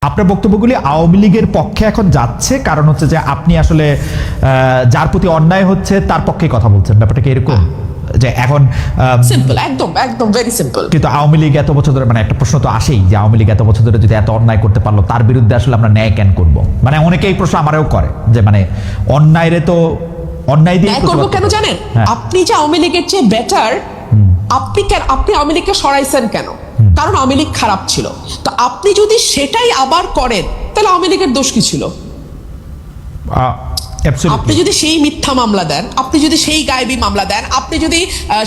আপনার বক্তব্যগুলি আওয়ামী লীগের পক্ষে এখন যাচ্ছে, কারণ হচ্ছে যে আপনি আসলে যার প্রতি অন্যায় হচ্ছে তার পক্ষে কথা বলছেন। ব্যাপারটা কি এরকম যে এখন সিম্পল, একদম একদম ভেরি সিম্পল। কিন্তু আওয়ামী লীগ এত বছর ধরে, মানে একটা প্রশ্ন তো আসেই যে আওয়ামী লীগ এত বছর ধরে যদি এত অন্যায় করতে পারলো, তার বিরুদ্ধে আসলে আমরা ন্যায় কেন করব? মানে অনেকে এই প্রশ্ন আমারও করে যে মানে অন্যায়রে তো অন্যায় দিয়ে করবো কেন জানেন? আপনি যে আওয়ামী লীগের চেয়ে বেটার, আপনি আওয়ামী লীগকে সরাইছেন কেন? কারণ আওয়ামী লীগ খারাপ ছিল। তো আপনি যদি সেটাই আবার করেন তাহলে আওয়ামী লীগের দোষ কি ছিল? আপনি যদি সেই মিথ্যা মামলা দেন, আপনি যদি সেই গায়েবী মামলা দেন, আপনি যদি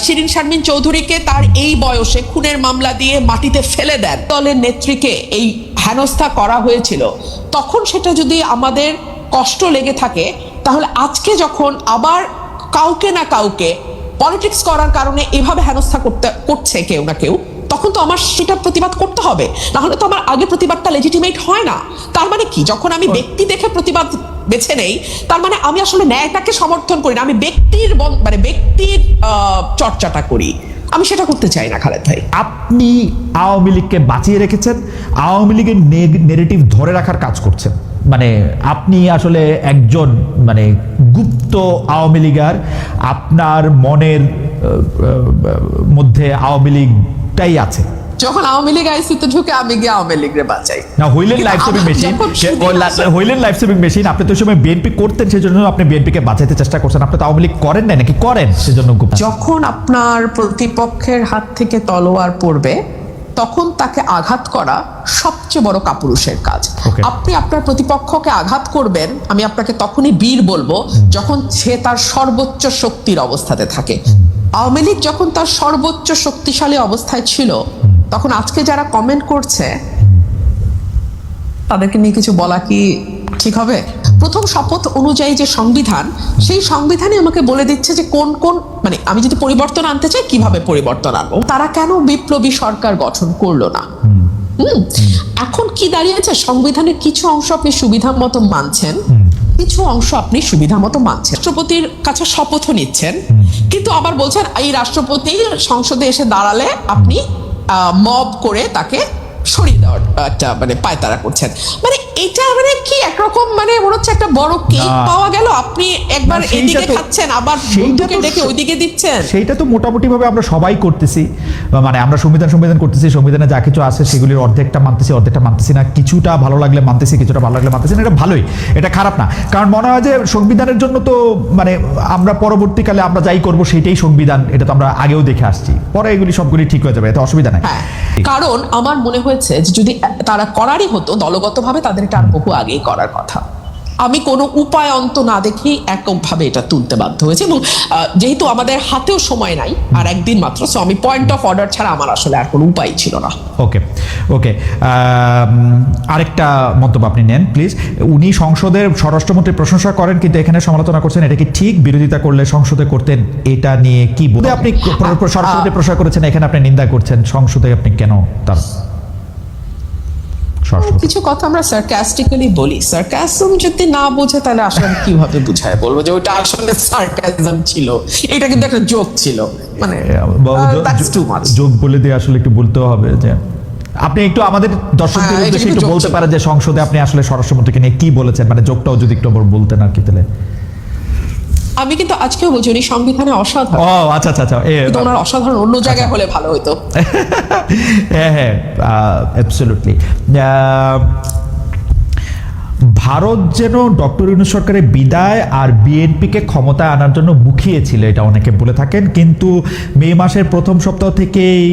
শিরিন শারমিন চৌধুরীকে তার এই বয়সে খুনের মামলা দিয়ে মাটিতে ফেলে দেন, দলের নেত্রীকে এই হেনস্থা করা হয়েছিল, তখন সেটা যদি আমাদের কষ্ট লেগে থাকে, তাহলে আজকে যখন আবার কাউকে না কাউকে পলিটিক্স করার কারণে এভাবে হেনস্থা করছে কেউ না কেউ, তখন তো আমার সেটা প্রতিবাদ করতে হবে। না হলে তো আমার আগে প্রতিবাদটা লেজিটিমেট হয় না। তার মানে কি, যখন আমি ব্যক্তি দেখে প্রতিবাদ বেছে নেই, তার মানে আমি আসলে ন্যায়টাকে সমর্থন করি না, আমি ব্যক্তির চর্চাটা করি। আমি সেটা করতে চাই না খালেদ ভাই। আপনি আওয়ামী লীগকে বাঁচিয়ে রেখেছেন, আওয়ামী লীগের নেগেটিভ ধরে রাখার কাজ করছেন। মানে আপনি আসলে একজন মানে গুপ্ত আওয়ামী লীগার, আপনার মনের মধ্যে আওয়ামী লীগটাই আছে। যখন আওয়ামী লীগ আইসিতে ঢুকে আমি গিয়ে আওয়ামী লীগরে বাঁচাই না। হইলেন লাইফ সেভিং মেশিন, হইলেন লাইফ সেভিং মেশিন। আপনি তো সময় বিএনপি করতেন, সেজন্য আপনি বিএনপিকে বাঁচাইতে চেষ্টা করছেন। আপনি তো আওয়ামী লীগ করেন না, নাকি করেন? সেজন্য যখন আপনার প্রতিপক্ষের হাত থেকে তলোয়ার পড়বে, তখন তাকে আঘাত করা সবচেয়ে বড় কাপুরুষের কাজ। আপনি আপনার প্রতিপক্ষকে আঘাত করবেন, আমি আপনাকে তখনই বীর বলবো যখন সে তার সর্বোচ্চ শক্তির অবস্থাতে থাকে। আওয়ামী লীগ যখন তার সর্বোচ্চ শক্তিশালী অবস্থায় ছিল, তখন আজকে যারা কমেন্ট করছে তাদেরকে নিয়ে কিছু বলা কি ঠিক হবে? প্রথম শপথ অনুযায়ী যে সংবিধান, সেই সংবিধানে আমাকে বলে দিচ্ছে যে কোন কোন, মানে আমি যদি পরিবর্তন আনতে চাই কিভাবে পরিবর্তন আনবো। তারা কেন বিপ্লবী সরকার গঠন করলো না? এখন কি দাঁড়িয়েছে, সংবিধানের কিছু অংশ আপনি সুবিধা মতো মানছেন, কিছু অংশ আপনি সুবিধা মতো মানছেন। রাষ্ট্রপতির কাছে শপথ নিচ্ছেন, কিন্তু আবার বলছেন এই রাষ্ট্রপতি সংসদে এসে দাঁড়ালে আপনি মব করে তাকে সরিয়ে দেওয়ার একটা মানে পায়তারা করছেন। মানে এটা মানে কি একরকম, মানে মনে হচ্ছে একটা বড় কেক পাওয়া গেল, আপনি একবার এদিকে খাচ্ছেন আবার বন্ধুকে ডেকে ওইদিকে দিচ্ছেন। সেইটা তো মোটামুটি ভাবে আমরা সবাই করতেছি। মানে আমরা সংবিধান করতেছি, সংবিধানে যা কিছু আছে সেগুলির অর্ধেকটা মানতেছি, অর্ধেকটা মানতেছি না। কিছুটা ভালো লাগলে মানতেছি, কিছুটা ভালো লাগলে মানতেছি না। এটা ভালোই, এটা খারাপ না। কারণ মনে হয় যে সংবিধানের জন্য তো মানে আমরা পরবর্তীকালে আমরা যাই করব সেটাই সংবিধান, এটা তো আমরা আগেও দেখে আসছি। পরে এগুলি সবগুলি ঠিক হয়ে যাবে, এতে অসুবিধা নাই। কারণ আমার মনে হয়েছে যে যদি তারা করারই হতো দলগতভাবে, তাদের এটা আর বহু আগেই করার কথা। আমি কোনো উপায় অন্ত না দেখি এককভাবে এটা তুলতে বাধ্য হয়েছে, এবং যেহেতু আমাদের হাতেও সময় নাই, আর একদিন মাত্র, সো আমি পয়েন্ট অফ অর্ডার ছাড়া আমার আসলে আর কোনো উপায় ছিল না। ওকে আরেকটা মন্তব্য আপনি নেন প্লিজ। উনি সংসদের স্বরাষ্ট্রমন্ত্রীর প্রশংসা করেন, কিন্তু এখানে সমালোচনা করছেন, এটা কি ঠিক? বিরোধিতা করলে সংসদে করতেন, এটা নিয়ে কি বলতে? আপনি স্বরাষ্ট্রমন্ত্রী প্রশংসা করেছেন, এখানে আপনি নিন্দা করছেন, সংসদে আপনি কেন তার? কিছু কথা আমরা সার্কাস্টিক্যালি বলি, সার্কাসম যদি না বোঝে তাহলে আসলে কিভাবে বুঝায় বলবো যে ওটা আসলে সার্কাসম ছিল, এটা কিন্তু একটা জোক ছিল। মানে দ্যাটস টু মাচ। জোক বলে দিয়ে আসলে একটু বলতে হবে যে আপনি একটু আমাদের দর্শকদের উদ্দেশ্যে একটু বলতে পারেন যে সংসদে আপনি আসলে স্বরাষ্ট্রমন্ত্রীকে নিয়ে কি বলেছেন, মানে জোকটাও যদি একটু বলতেন আর কি। তাহলে আমি কিন্তু আজকেও বলছি উনি সংবিধানে অসাধারণ। আচ্ছা, ওনার অসাধারণ অন্য জায়গায় হলে ভালো হতো। হ্যাঁ, অ্যাবসলিউটলি। ভারত যেন ডক্টর ইউনূস সরকারের বিদায় আর বিএনপিকে ক্ষমতায় আনার জন্য মুখিয়েছিল, এটা অনেকে বলে থাকেন। কিন্তু মে মাসের প্রথম সপ্তাহ থেকেই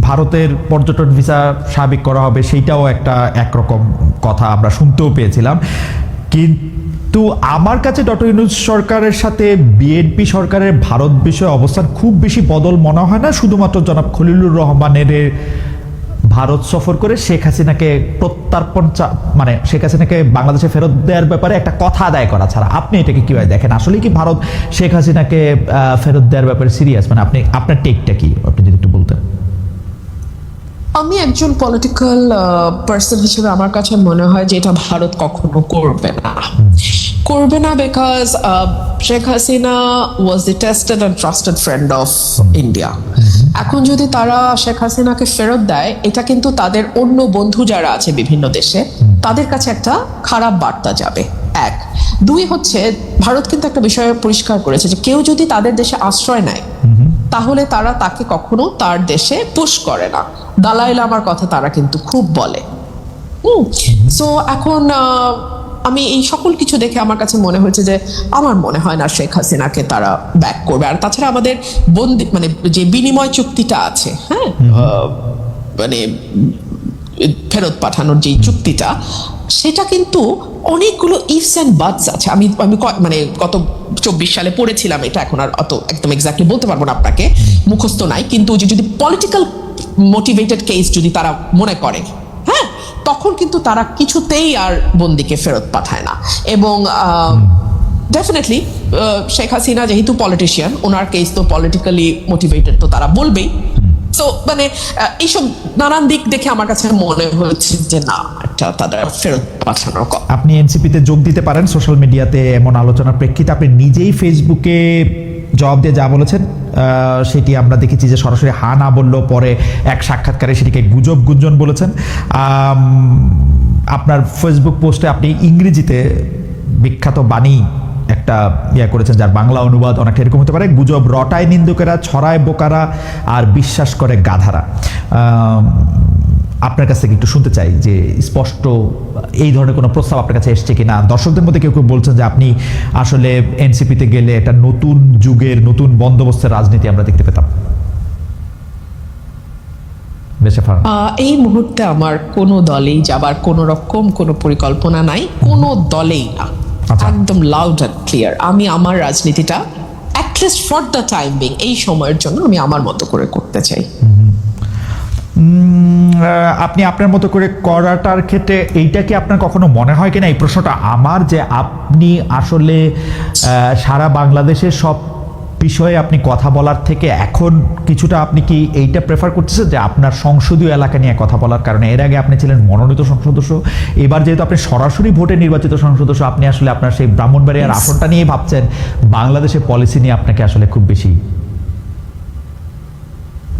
ভারতের পর্যটন ভিসা স্বাভাবিক করা হবে, সেইটাও একটা একরকম কথা আমরা শুনতেও পেয়েছিলাম। কিন্তু আমার কাছে ডক্টর ইউনূস সরকারের সাথে বিএনপি সরকারের ভারত বিষয়ে অবস্থান খুব বেশি বদল মনে হয় না। শুধুমাত্র জনাব খলিলুর রহমানের ভারত সফর করে শেখ হাসিনাকে প্রত্যর্পণ, মানে শেখ হাসিনাকে বাংলাদেশে ফেরত দেওয়ার ব্যাপারে একটা কথা আদায় করা ছাড়া আপনি এটাকে কিভাবে দেখেন? আসলে কি ভারত শেখ হাসিনাকে ফেরত দেওয়ার ব্যাপারে সিরিয়াস? মানে আপনি আপনার টেকটা কি, আপনি যদি একটু বলতেন। আমি একজন পলিটিক্যাল পার্সন হিসেবে আমার কাছে মনে হয় যে এটা ভারত কখনো করবে না। করবে না, because Sheikh Hasina was the tested and trusted friend of India. এখন যদি তারা শেখ হাসিনাকে ফেরত দেয়, এটা কিন্তু তাদের অন্য বন্ধু যারা আছে বিভিন্ন দেশে তাদের কাছে একটা খারাপ বার্তা যাবে, এক। দুই হচ্ছে, ভারত কিন্তু একটা বিষয় পরিষ্কার করেছে যে কেউ যদি তাদের দেশে আশ্রয় নেয় তাহলে তারা তাকে কখনো তার দেশে পুশ করে না। দালাই লামার কথা তারা কিন্তু খুব বলে। সো এখন আমি এই সকল কিছু দেখে আমার কাছে মনে হয়েছে যে আমার মনে হয় না শেখ হাসিনাকে তারা ব্যাক করবে। আর তাছাড়া আমাদের বন্দি মানে যে বিনিময় চুক্তিটা আছে, হ্যাঁ, মানে ফেরত পাঠানোর যে চুক্তিটা, সেটা কিন্তু অনেকগুলো ইফস অ্যান্ড বাটস আছে। আমি মানে গত 24 সালে পড়েছিলাম এটা, এখন আর অত একদম এক্স্যাক্টলি বলতে পারবো না আপনাকে, মুখস্থ নাই। কিন্তু যদি পলিটিক্যাল মোটিভেটেড কেস যদি তারা মনে করে, হ্যাঁ, তখন কিন্তু তারা কিছুতেই আর বন্দিকে ফেরত পাঠায় না। এবং ডেফিনেটলি শেখ হাসিনা যেহেতু পলিটিশিয়ান, ওনার কেস তো পলিটিক্যালি মোটিভেটেড, তো তারা বলবেই। তো মানে এইসব নানান দিক দেখে আমার কাছে মনে হয়েছে যে না, একটা তাদের ফেরত পাঠানোর কথা। আপনি এনসিপিতে যোগ দিতে পারেন সোশ্যাল মিডিয়াতে এমন আলোচনার প্রেক্ষিতে। আপনি নিজেই ফেসবুকে জবাব দিয়ে যা বলেছেন সেটি আমরা দেখেছি যে সরাসরি হা না বললেও পরে এক সাক্ষাৎকারে সেটিকে গুজব গুঞ্জন বলেছেন। আপনার ফেসবুক পোস্টে আপনি ইংরেজিতে বিখ্যাত বাণী একটা করেছেন, যার বাংলা অনুবাদ অনেকটা এরকম হতে পারে: গুজব রটায় নিন্দুকেরা, ছড়ায় বোকারা, আর বিশ্বাস করে গাধারা। আপনার কাছ থেকে একটু শুনতে চাই যে স্পষ্ট এই ধরনের কোনো প্রস্তাব আপনার কাছে এসছে কিনা। দর্শকদের মধ্যে কেউ কেউ বলছেন যে আপনি আসলে এনসিপিতে গেলে একটা নতুন যুগের নতুন বন্দোবস্তের রাজনীতি আমরা দেখতে পেতাম। এই মুহূর্তে আমার কোনো দলেই যাবার কোনো রকম কোনো পরিকল্পনা নাই, কোনো দলেই না। একদম লাউড অ্যান্ড ক্লিয়ার, আমি আমার রাজনীতিটা at least for the time being, এই সময়ের জন্য আমি আমার মতো করে করতে চাই। আপনি আপনার মতো করে করাটার ক্ষেত্রে এইটা কি আপনার কখনো মনে হয় কিনা, এই প্রশ্নটা আমার, যে আপনি আসলে সারা বাংলাদেশের সব বিষয়ে আপনি কথা বলার থেকে এখন কিছুটা আপনি কি এইটা প্রেফার করতেছেন যে আপনার সংসদীয় এলাকা নিয়ে কথা বলার কারণে? এর আগে আপনি ছিলেন মনোনীত সংসদ সদস্য, এবার যেহেতু আপনি সরাসরি ভোটে নির্বাচিত সংসদ সদস্য, আপনি আসলে আপনার সেই ব্রাহ্মণবাড়িয়ার আসনটা নিয়ে ভাবছেন, বাংলাদেশের পলিসি নিয়ে আপনাকে আসলে খুব বেশি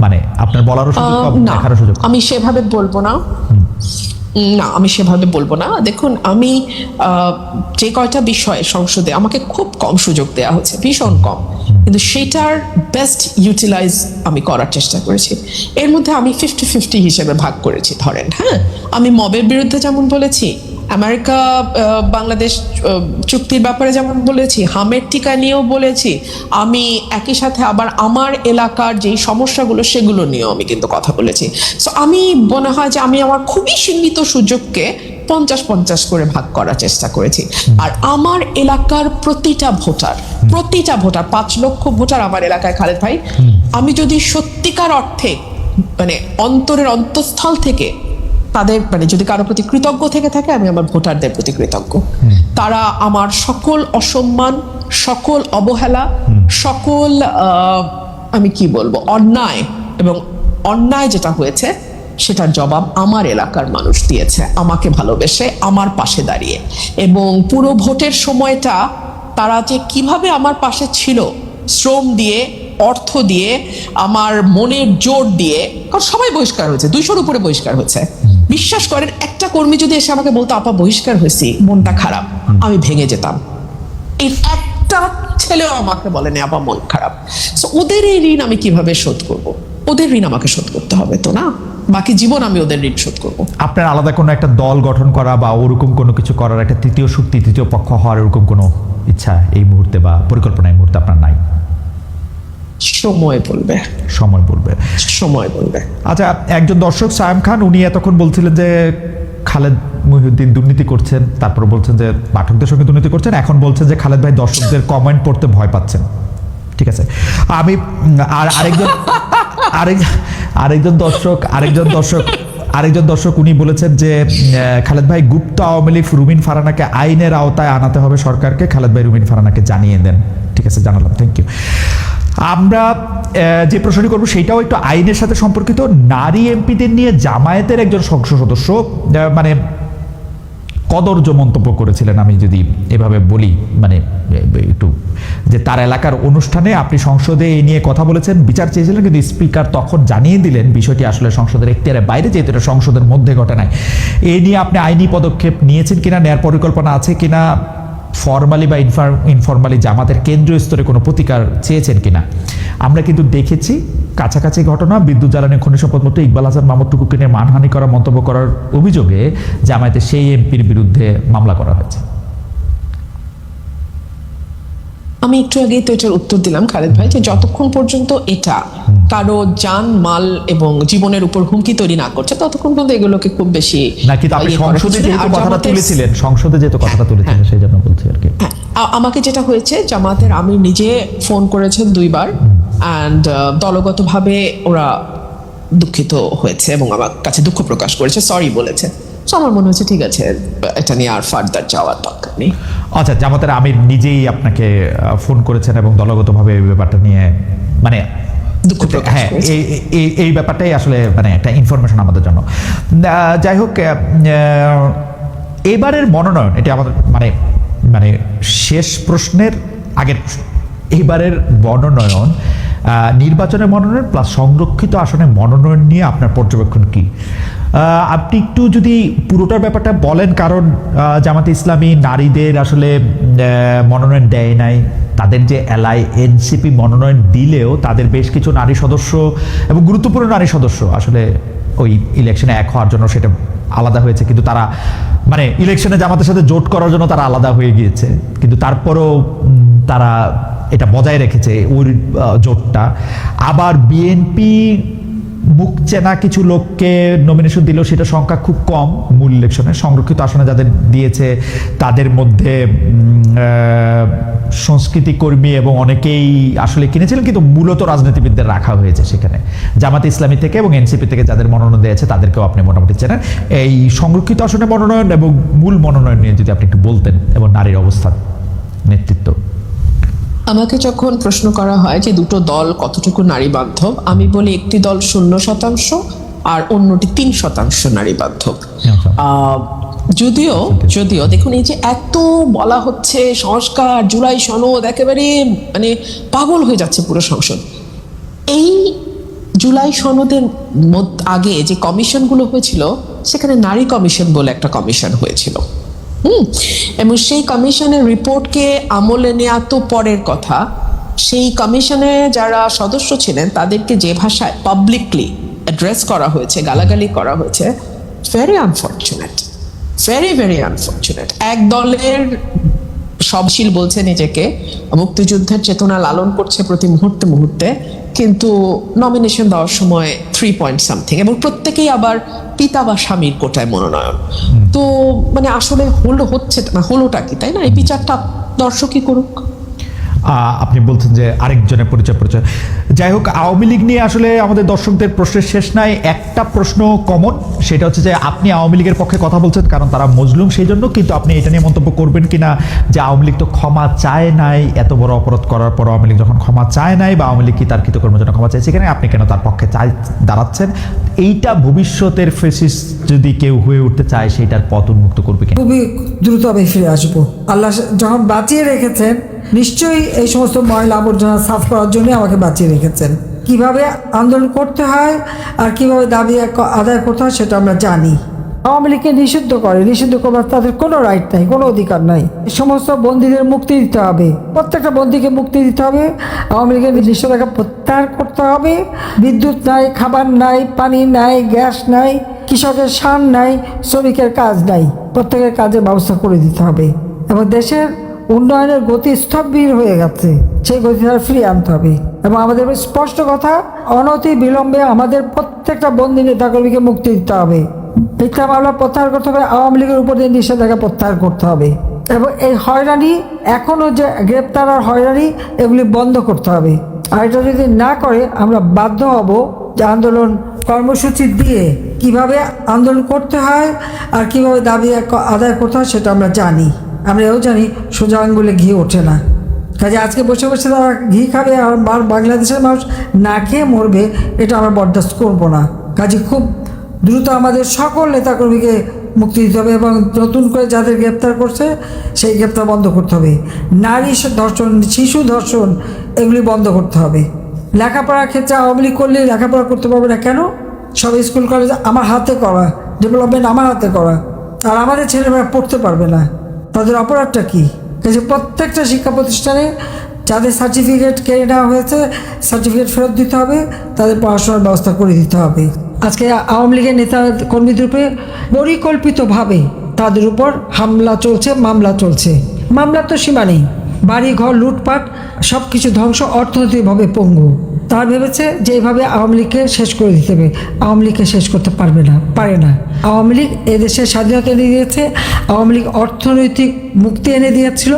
মানে আপনার বলারও সুযোগ, দেখারও সুযোগ? আমি সেভাবে বলবো না, না আমি সেভাবে বলবো না। দেখুন, আমি যে কয়টা বিষয় সংসদে আমাকে খুব কম সুযোগ দেওয়া হচ্ছে, ভীষণ কম, কিন্তু সেটার বেস্ট ইউটিলাইজ আমি করার চেষ্টা করেছি। এর মধ্যে আমি 50-50 হিসেবে ভাগ করেছি। ধরেন, হ্যাঁ, আমি মবের বিরুদ্ধে যেমন বলেছি, আমেরিকা বাংলাদেশ চুক্তির ব্যাপারে যেমন বলেছি, হামের টিকা নিয়েও বলেছি, আমি একই সাথে আবার আমার এলাকার যেই সমস্যাগুলো সেগুলো নিয়েও আমি কিন্তু কথা বলেছি। সো আমি মনে হয় যে আমি আমার খুবই সীমিত সুযোগকে 50-50 করে ভাগ করার চেষ্টা করেছি। আর আমার এলাকার প্রতিটা ভোটার 5 লক্ষ ভোটার আমার এলাকায়, খালেদ ভাই, আমি যদি সত্যিকার অর্থে মানে অন্তরের অন্তঃস্থল থেকে তাদের মানে যদি কারো প্রতি কৃতজ্ঞ থেকে থাকে, আমি আমার ভোটারদের প্রতি কৃতজ্ঞ। তারা আমার সকল অসম্মান, সকল অবহেলা, সকল আমি কি বলবো অন্যায়, এবং অন্যায় যেটা হয়েছে সেটার জবাব আমার এলাকার মানুষ দিয়েছে, আমাকে ভালোবেসে, আমার পাশে দাঁড়িয়ে। এবং পুরো ভোটের সময়টা তারা যে কিভাবে আমার পাশে ছিল, শ্রম দিয়ে, অর্থ দিয়ে, আমার মনের জোর দিয়ে, কারণ সবাই বহিষ্কার হয়েছে, 200-র উপরে বহিষ্কার হয়েছে। বিশ্বাস করেন, একটা কর্মী যদি এসে আমাকে বলতো আপা বহিষ্কার হয়েছি, মনটা খারাপ, আমি ভেঙে যেতাম। এই একটা ছেলেও আমাকে বলেনি আপা মন খারাপ। সো ওদের এই ঋণ আমি কিভাবে শোধ করব? ওদের ঋণ আমাকে শোধ করতে হবে তো না, বাকি জীবন আমি ওদের ঋণ শোধ করবো। আপনার আলাদা কোনো একটা দল গঠন করা বা ওরকম কোনো কিছু করার, একটা তৃতীয় শক্তি, তৃতীয় পক্ষ হওয়ার এরকম কোনো ইচ্ছা এই মুহূর্তে বা পরিকল্পনা এই মুহূর্তে আপনার নাই? সময় বলবে, সময় বলবে, সময় বলবে। আচ্ছা, একজন দর্শক সায়েম খান, উনি এতক্ষণ বলছিলেন যে খালেদ মহিউদ্দিন দুর্নীতি করছেন, তারপর বলছেন যে পাঠকদের সঙ্গে দুর্নীতি করছেন, এখন বলছেন যে খালেদ ভাই দর্শকদের কমেন্ট পড়তে ভয় পাচ্ছেন। ঠিক আছে, আমি আর আরেকজন দর্শক উনি বলেছেন যে খালেদ ভাই গুপ্ত আওয়ামী লীগ রুমিন ফারহানাকে আইনের আওতায় আনাতে হবে সরকারকে, খালেদ ভাই রুমিন ফারহানাকে জানিয়ে দেন। ঠিক আছে, জানালাম, থ্যাংক ইউ। আমরা যে প্রশ্নটি করবো সেটাও একটু আইনের সাথে সম্পর্কিত। নারী এমপিদের নিয়ে জামায়াতের একজন সংসদ সদস্য মানে কদর্য মন্তব্য করেছিলেন, আমি যদি এভাবে বলি, মানে একটু, যে তার এলাকার অনুষ্ঠানে আপনি সংসদে এই নিয়ে কথা বলেছেন, বিচার চেয়েছিলেন, কিন্তু স্পিকার তখন জানিয়ে দিলেন বিষয়টি আসলে সংসদের এখতিয়ারের বাইরে, যেহেতু এটা সংসদের মধ্যে ঘটে নাই। এই নিয়ে আপনি আইনি পদক্ষেপ নিয়েছেন কিনা, নেয়ার পরিকল্পনা আছে কিনা, ফর্মালি বা ইনফর্মালি জামাতের কেন্দ্রীয় স্তরে কোনো প্রতিকার চেয়েছেন কিনা? আমরা কিন্তু দেখেছি কাছাকাছি ঘটনা, বিদ্যুৎ জ্বালানি খনি সম্পদ মন্ত্রী ইকবাল হাসান মাহমুদ টুকুকে নিয়ে মানহানি করা মন্তব্য করার অভিযোগে জামায়াতের সেই এমপির বিরুদ্ধে মামলা করা হয়েছে। আমি একটু আগেই তো এটার উত্তর দিলাম খালেদ ভাই, যে যতক্ষণ পর্যন্ত এটা কারো জান মাল এবং জীবনের উপর হুমকি তৈরি না করছে ততক্ষণ পর্যন্ত এগুলোকে খুব বেশি না, কিন্তু আপনি সংসদে যেহেতু কথাটা তুলেছিলেন, সংসদে যেহেতু কথাটা তুলেছিলেন, সেই জন্য বলছি আর কি। আমাকে যেটা হয়েছে, জামাতের আমির নিজে ফোন করেছেন 2 বার, অ্যান্ড দলগতভাবে ওরা দুঃখিত হয়েছে এবং আমার কাছে দুঃখ প্রকাশ করেছে, সরি বলেছে। তো আমার মনে হচ্ছে ঠিক আছে, এটা নিয়ে আর ফার্দার যাওয়ার দরকার নেই। আচ্ছা, জামাতের আমির নিজেই আপনাকে ফোন করেছেন এবং দলগতভাবে এই ব্যাপারটা নিয়ে মানে দুঃখ প্রকাশ হ্যাঁ, করেছে। এই ব্যাপারটাই আসলে মানে একটা ইনফরমেশন আমাদের জন্য। যাই হোক, এবারের মনোনয়ন, এটা আমাদের মানে মানে শেষ প্রশ্নের আগের প্রশ্ন, এবারের মনোনয়ন, নির্বাচনের মনোনয়ন প্লাস সংরক্ষিত আসনে মনোনয়ন নিয়ে আপনার পর্যবেক্ষণ কি? আপনি একটু যদি পুরোটার ব্যাপারটা বলেন, কারণ জামাতে ইসলামী নারীদের আসলে মনোনয়ন দেয় নাই, তাদের যে এলআই এনসিপি মনোনয়ন দিলেও তাদের বেশ কিছু নারী সদস্য এবং গুরুত্বপূর্ণ নারী সদস্য আসলে ওই ইলেকশনে এক হওয়ার জন্য সেটা আলাদা হয়েছে, কিন্তু তারা মানে ইলেকশনে জামাতের সাথে জোট করার জন্য তারা আলাদা হয়ে গিয়েছে, কিন্তু তারপরও তারা এটা বজায় রেখেছে ওই জোটটা। আবার বিএনপি মুখ চেনা কিছু লোককে নমিনেশন দিল, সেটা সংখ্যা খুব কম মূল ইলেকশনে। সংরক্ষিত আসনে যাদের দিয়েছে তাদের মধ্যে সংস্কৃতি কর্মী এবং অনেকেই আসলে কিনেছিলেন, কিন্তু মূলত রাজনীতিবিদদের রাখা হয়েছে সেখানে। জামাতে ইসলামী থেকে এবং এনসিপি থেকে যাদের মনোনয়ন দিয়েছে তাদেরকেও আপনি মোটামুটি চেনেন। এই সংরক্ষিত আসনে মনোনয়ন এবং মূল মনোনয়ন নিয়ে যদি আপনি একটু বলতেন, এবং নারীর অবস্থান, নেতৃত্ব। আমাকে যখন প্রশ্ন করা হয় যে দুটো দল কতটুকু নারী বান্ধব, আমি বলি একটি দল 0% আর অন্যটি 3% নারী বান্ধব। যদিও দেখুন, এই যে এত বলা হচ্ছে সংস্কার, জুলাই সনদ, একেবারে মানে পাগল হয়ে যাচ্ছে পুরো সংসদ। এই জুলাই সনদের আগে যে কমিশনগুলো হয়েছিল, সেখানে নারী কমিশন বলে একটা কমিশন হয়েছিল, এবং সেই কমিশনের রিপোর্টকে আমলে নেওয়া তো পরের কথা। সেই কমিশনে যারা সদস্য ছিলেন তাদেরকে যে ভাষায় পাবলিকলি অ্যাড্রেস করা হয়েছে, গালাগালি করা হয়েছে, very unfortunate, very very unfortunate. এক দলের সবশীল বলছে নিজেকে, মুক্তিযুদ্ধের চেতনা লালন করছে প্রতি মুহূর্তে মুহূর্তে, কিন্তু নমিনেশন দেওয়ার সময় 3 পয়েন্ট সামথিং, এবং প্রত্যেকেই আবার পিতা বা স্বামীর কোটায় মনোনয়ন। তো মানে আসলে হচ্ছে না, হলোটা কি, তাই না? এই বিচারটা দর্শকই করুক। আপনি বলছেন যে আরেকজনের পরিচয়। যাই হোক, আওয়ামী লীগ নিয়ে আসলে আমাদের দর্শকদের প্রশ্নের শেষ নাই। একটা প্রশ্ন কমন, সেটা হচ্ছে যে আপনি আওয়ামী লীগের পক্ষে কথা বলছেন কারণ তারা মজলুম, সেই জন্য, কিন্তু আপনি এটা নিয়ে মন্তব্য করবেন কিনা যে আওয়ামী লীগ তো ক্ষমা চায় নাই, এত বড় অপরাধ করার পর আওয়ামী লীগ যখন ক্ষমা চায় নাই, বা আওয়ামী লীগ কি তার কৃতকর্মের জন্য ক্ষমা চাইছে কিনা, আপনি কেন তার পক্ষে দাঁড়াচ্ছেন? এইটা ভবিষ্যতের ফেসিস্ট যদি কেউ হয়ে উঠতে চায়, সেইটার পথ উন্মুক্ত করবে কিনা? খুবই দ্রুত আমি ফিরে আসবো। আল্লাহ যখন বাঁচিয়ে রেখেছেন, নিশ্চয়ই এই সমস্ত ময়লা আবর্জনা সাফ করার জন্য আমাকে বাঁচিয়ে রেখেছেন। কিভাবে আন্দোলন করতে হয় আর কিভাবে দাবি আদায় করতে হয় সেটা আমরা জানি। আওয়ামী লীগকে নিষিদ্ধ করবার তাদের কোনো রাইট নাই, কোনো অধিকার নাই। সমস্ত বন্দীদের মুক্তি দিতে হবে, প্রত্যেকটা বন্দীকে মুক্তি দিতে হবে। আওয়ামী লীগের নিষেধাজ্ঞা প্রত্যাহার করতে হবে। বিদ্যুৎ নাই, খাবার নাই, পানি নাই, গ্যাস নাই, কৃষকের সার নাই, শ্রমিকের কাজ নাই, প্রত্যেকের কাজের ব্যবস্থা করে দিতে হবে। এবং দেশের উন্নয়নের গতি স্থবির হয়ে গেছে, সেই গতিটা ফিরিয়ে আনতে হবে। এবং আমাদের স্পষ্ট কথা, অনতি বিলম্বে আমাদের প্রত্যেকটা বন্দী নেতাকর্মীকে মুক্তি দিতে হবে। মিথ্যা মামলা প্রত্যাহার করতে হবে, আওয়ামী লীগের উপর দিয়ে নিষেধাজ্ঞা প্রত্যাহার করতে হবে, এবং এই হয়রানি, এখনও যে গ্রেপ্তার আর হয়রানি, এগুলি বন্ধ করতে হবে। আর এটা যদি না করে আমরা বাধ্য হব যে আন্দোলন কর্মসূচি দিয়ে কিভাবে আন্দোলন করতে হয় আর কিভাবে দাবি আদায় করতে হয় সেটা আমরা জানি। আমরা এও জানি সোজা আঙ্গুলে ঘি ওঠে না। কাজে আজকে বসে বসে তারা ঘি খাবে আর বাংলাদেশের মানুষ না খেয়ে মরবে, এটা আমরা বরদাস্ত করব না। কাজে খুব দ্রুত আমাদের সকল নেতাকর্মীকে মুক্তি দিতে হবে এবং নতুন করে যাদের গ্রেপ্তার করছে সেই গ্রেপ্তার বন্ধ করতে হবে। নারী ধর্ষণ, শিশু ধর্ষণ এগুলি বন্ধ করতে হবে। লেখাপড়ার ক্ষেত্রে আওয়ামী লীগ করলে লেখাপড়া করতে পারবে না কেন? সব স্কুল কলেজ আমার হাতে করা, ডেভেলপমেন্ট আমার হাতে করা, আর আমাদের ছেলেমেয়েরা পড়তে পারবে না, তাদের অপরাধটা কী? কাজে প্রত্যেকটা শিক্ষা প্রতিষ্ঠানে যাদের সার্টিফিকেট কেড়ে নেওয়া হয়েছে সার্টিফিকেট ফেরত দিতে হবে, তাদের পড়াশোনার ব্যবস্থা করে দিতে হবে। আজকে আওয়ামী লীগের নেতা কর্মীদের উপরে পরিকল্পিতভাবে তাদের উপর হামলা চলছে, মামলা চলছে। মামলা তো সীমা নেই, বাড়ি ঘর লুটপাট সব কিছু ধ্বংস, অর্থনৈতিকভাবে পঙ্গু। তারা ভেবেছে যে এইভাবে আওয়ামী লীগকে শেষ করে দিতে হবে। আওয়ামী লীগকে শেষ করতে পারে না। আওয়ামী লীগ এদেশের স্বাধীনতা এনে দিয়েছে, আওয়ামী লীগ অর্থনৈতিক মুক্তি এনে দিয়েছিল,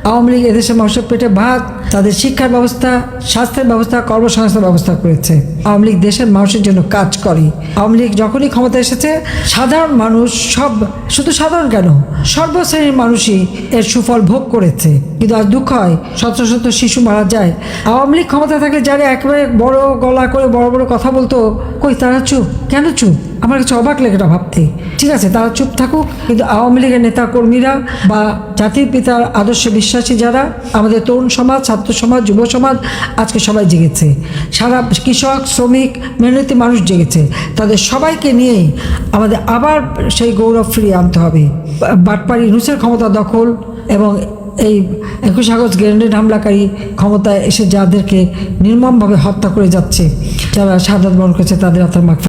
আওয়ামী লীগ এদেশের মানুষের পেটে ভাত, তাদের শিক্ষার ব্যবস্থা, স্বাস্থ্যের ব্যবস্থা, কর্মসংস্থান ব্যবস্থা করেছে। আওয়ামী লীগ দেশের মানুষের জন্য কাজ করে। আওয়ামী লীগ যখনই ক্ষমতা এসেছে সাধারণ মানুষ, সব শুধু সাধারণ কেন, সর্বশ্রেণীর মানুষই এর সুফল ভোগ করেছে। কিন্তু আজ দুঃখ হয় শত শত শিশু মারা যায়। আওয়ামী লীগ ক্ষমতা থাকলে যারা একেবারে বড় গলা করে বড় বড় কথা বলতো, কই তারা চুপ কেন? চুপ আমার কাছে অবাক লাগে এটা ভাবতে। ঠিক আছে, তারা চুপ থাকুক, কিন্তু আওয়ামী লীগের নেতা কর্মীরা বা জাতির পিতার আদর্শে বিশ্বাসী যারা, আমাদের তরুণ সমাজ, ছাত্র সমাজ, যুব সমাজ আজকে সবাই জেগেছে। সারা কৃষক, শ্রমিক, মেহনতি মানুষ জেগেছে। তাদের সবাইকে নিয়েই আমাদের আবার সেই গৌরব ফিরিয়ে আনতে হবে। বাটপাড়ি রুসের ক্ষমতা দখল এবং এই 21 আগস্ট গ্রেনেড হামলাকারী ক্ষমতায় এসে যাদেরকে নির্মমভাবে হত্যা করে যাচ্ছে, যারা শাহাদাত বরণ করেছে, তাদের আত্মার মাগফিরাত